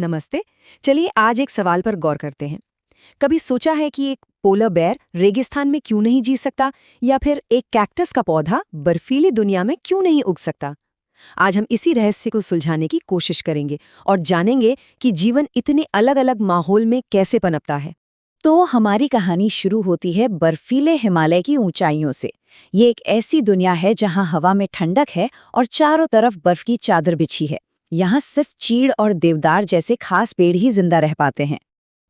नमस्ते। चलिए आज एक सवाल पर गौर करते हैं। कभी सोचा है कि एक पोलर बेयर रेगिस्तान में क्यों नहीं जी सकता, या फिर एक कैक्टस का पौधा बर्फीली दुनिया में क्यों नहीं उग सकता? आज हम इसी रहस्य को सुलझाने की कोशिश करेंगे और जानेंगे कि जीवन इतने अलग-अलग माहौल में कैसे पनपता है। तो हमारी कहानी शुरू होती है बर्फीले हिमालय की ऊंचाइयों से। ये एक ऐसी दुनिया है जहां हवा में ठंडक है और चारों तरफ बर्फ की चादर बिछी है। यहाँ सिर्फ चीड़ और देवदार जैसे खास पेड़ ही जिंदा रह पाते हैं।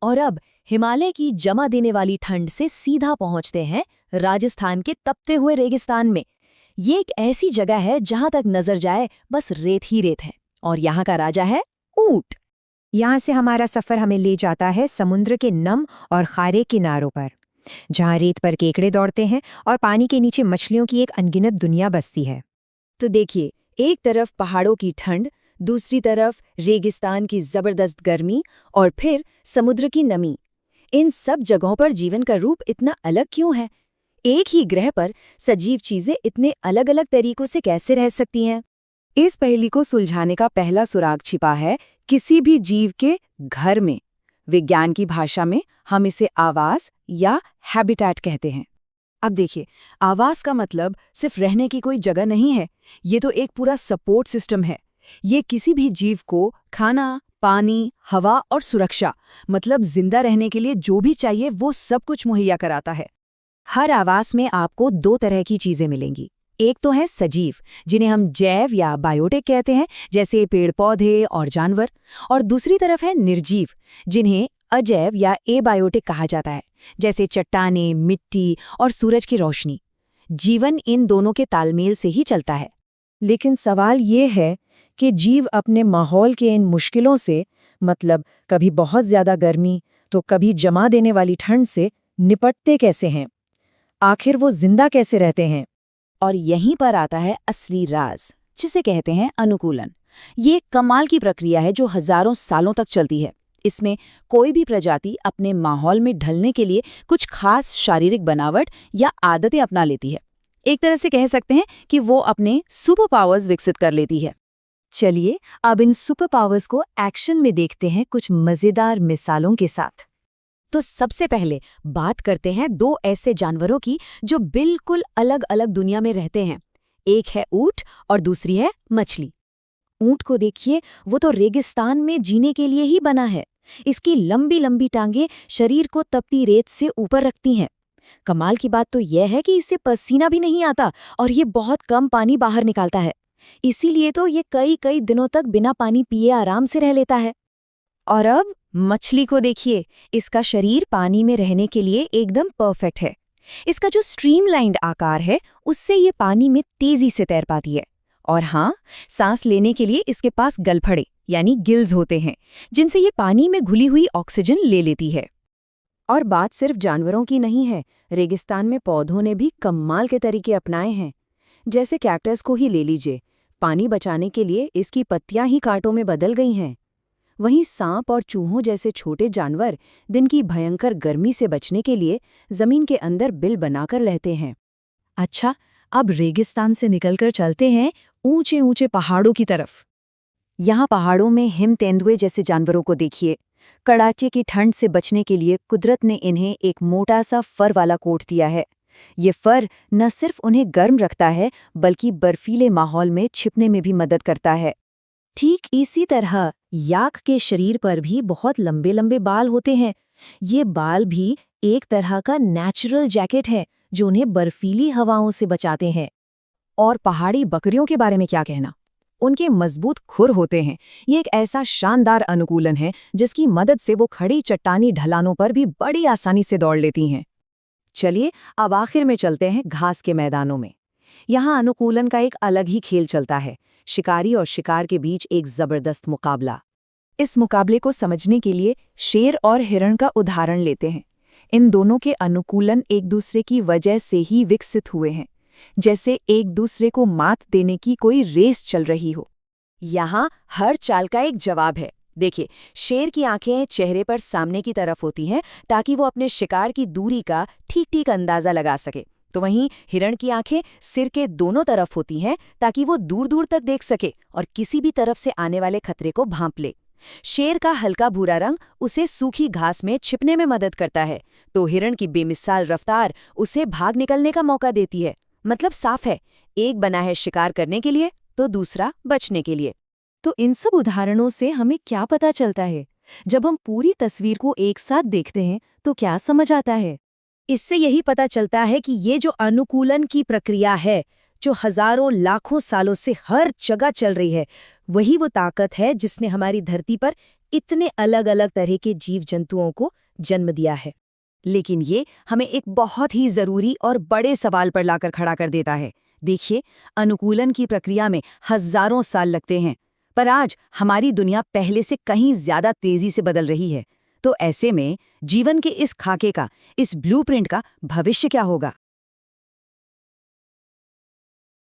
और अब हिमालय की जमा देने वाली ठंड से सीधा पहुंचते हैं राजस्थान के तपते हुए रेगिस्तान में। ये एक ऐसी जगह है जहां तक नजर जाए बस रेत ही रेत है, और यहाँ का राजा है ऊंट। यहाँ से हमारा सफर हमें ले जाता है समुद्र के नम और खारे किनारों पर, जहाँ रेत पर केकड़े दौड़ते हैं और पानी के नीचे मछलियों की एक अनगिनत दुनिया बसती है। तो देखिए, एक तरफ पहाड़ों की ठंड, दूसरी तरफ रेगिस्तान की जबरदस्त गर्मी और फिर समुद्र की नमी। इन सब जगहों पर जीवन का रूप इतना अलग क्यों है? एक ही ग्रह पर सजीव चीजें इतने अलग-अलग तरीकों से कैसे रह सकती हैं? इस पहेली को सुलझाने का पहला सुराग छिपा है किसी भी जीव के घर में। विज्ञान की भाषा में हम इसे आवास या हैबिटेट कहते हैं। अब देखिए, आवास का मतलब सिर्फ रहने की कोई जगह नहीं है, ये तो एक पूरा सपोर्ट सिस्टम है। ये किसी भी जीव को खाना, पानी, हवा और सुरक्षा, मतलब जिंदा रहने के लिए जो भी चाहिए वो सब कुछ मुहैया कराता है। हर आवास में आपको दो तरह की चीजें मिलेंगी। एक तो है सजीव, जिन्हें हम जैव या बायोटिक कहते हैं, जैसे पेड़ पौधे और जानवर। और दूसरी तरफ है निर्जीव, जिन्हें अजैव या एबायोटिक कहा जाता है, जैसे चट्टानें, मिट्टी और सूरज की रोशनी। जीवन इन दोनों के तालमेल से ही चलता है। लेकिन सवाल ये है कि जीव अपने माहौल के इन मुश्किलों से, मतलब कभी बहुत ज्यादा गर्मी तो कभी जमा देने वाली ठंड से, निपटते कैसे हैं? आखिर वो जिंदा कैसे रहते हैं? और यहीं पर आता है असली राज, जिसे कहते हैं अनुकूलन। ये एक कमाल की प्रक्रिया है जो हजारों सालों तक चलती है। इसमें कोई भी प्रजाति अपने माहौल में ढलने के लिए कुछ खास शारीरिक बनावट या आदतें अपना लेती है। एक तरह से कह सकते हैं कि वो अपने सुपर पावर्स विकसित कर लेती है। चलिए अब इन सुपर पावर्स को एक्शन में देखते हैं कुछ मजेदार मिसालों के साथ। तो सबसे पहले बात करते हैं दो ऐसे जानवरों की जो बिल्कुल अलग अलग दुनिया में रहते हैं। एक है ऊंट और दूसरी है मछली। ऊंट को देखिए, वो तो रेगिस्तान में जीने के लिए ही बना है। इसकी लंबी लंबी टांगें शरीर को तपती रेत से ऊपर रखती हैं। कमाल की बात तो यह है कि इसे पसीना भी नहीं आता और ये बहुत कम पानी बाहर निकालता है। इसीलिए तो ये कई कई दिनों तक बिना पानी पिए आराम से रह लेता है। और अब मछली को देखिए, इसका शरीर पानी में रहने के लिए एकदम परफेक्ट है। इसका जो स्ट्रीमलाइंड आकार है, उससे ये पानी में तेजी से तैर पाती है। और हाँ, सांस लेने के लिए इसके पास गलफड़े यानी गिल्स होते हैं, जिनसे ये पानी में घुली हुई ऑक्सीजन ले लेती है। और बात सिर्फ जानवरों की नहीं है, रेगिस्तान में पौधों ने भी कमाल के तरीके अपनाए हैं। जैसे कैक्टस को ही ले लीजिए, पानी बचाने के लिए इसकी पत्तियां ही कांटों में बदल गई हैं। वहीं सांप और चूहों जैसे छोटे जानवर दिन की भयंकर गर्मी से बचने के लिए जमीन के अंदर बिल बनाकर रहते हैं। अच्छा, अब रेगिस्तान से निकलकर चलते हैं ऊंचे ऊंचे पहाड़ों की तरफ। यहाँ पहाड़ों में हिम तेंदुए जैसे जानवरों को देखिए। कड़ाके की ठंड से बचने के लिए कुदरत ने इन्हें एक मोटा सा फर वाला कोट दिया है। ये फर न सिर्फ उन्हें गर्म रखता है, बल्कि बर्फीले माहौल में छिपने में भी मदद करता है। ठीक इसी तरह याक के शरीर पर भी बहुत लंबे लंबे बाल होते हैं। ये बाल भी एक तरह का नेचुरल जैकेट है जो उन्हें बर्फीली हवाओं से बचाते हैं। और पहाड़ी बकरियों के बारे में क्या कहना? उनके मजबूत खुर होते हैं। ये एक ऐसा शानदार अनुकूलन है जिसकी मदद से वो खड़ी चट्टानी ढलानों पर भी बड़ी आसानी से दौड़ लेती हैं। चलिए अब आखिर में चलते हैं घास के मैदानों में। यहाँ अनुकूलन का एक अलग ही खेल चलता है, शिकारी और शिकार के बीच एक जबरदस्त मुकाबला। इस मुकाबले को समझने के लिए शेर और हिरण का उदाहरण लेते हैं। इन दोनों के अनुकूलन एक दूसरे की वजह से ही विकसित हुए हैं, जैसे एक दूसरे को मात देने की कोई रेस चल रही हो। यहाँ हर चाल का एक जवाब है। देखिए, शेर की आंखें चेहरे पर सामने की तरफ होती हैं ताकि वो अपने शिकार की दूरी का ठीक ठीक अंदाजा लगा सके। तो वहीं हिरण की आंखें सिर के दोनों तरफ होती हैं ताकि वो दूर दूर तक देख सके और किसी भी तरफ से आने वाले खतरे को भांप ले। शेर का हल्का भूरा रंग उसे सूखी घास में छिपने में मदद करता है, तो हिरण की बेमिसाल रफ्तार उसे भाग निकलने का मौका देती है। मतलब साफ है, एक बना है शिकार करने के लिए तो दूसरा बचने के लिए। तो इन सब उदाहरणों से हमें क्या पता चलता है? जब हम पूरी तस्वीर को एक साथ देखते हैं तो क्या समझ आता है? इससे यही पता चलता है कि ये जो अनुकूलन की प्रक्रिया है, जो हजारों लाखों सालों से हर जगह चल रही है, वही वो ताकत है जिसने हमारी धरती पर इतने अलग अलग तरह के जीव जंतुओं को जन्म दिया है। लेकिन ये हमें एक बहुत ही जरूरी और बड़े सवाल पर लाकर खड़ा कर देता है। देखिए, अनुकूलन की प्रक्रिया में हजारों साल लगते हैं, पर आज हमारी दुनिया पहले से कहीं ज्यादा तेजी से बदल रही है। तो ऐसे में जीवन के इस खाके का, इस ब्लूप्रिंट का भविष्य क्या होगा?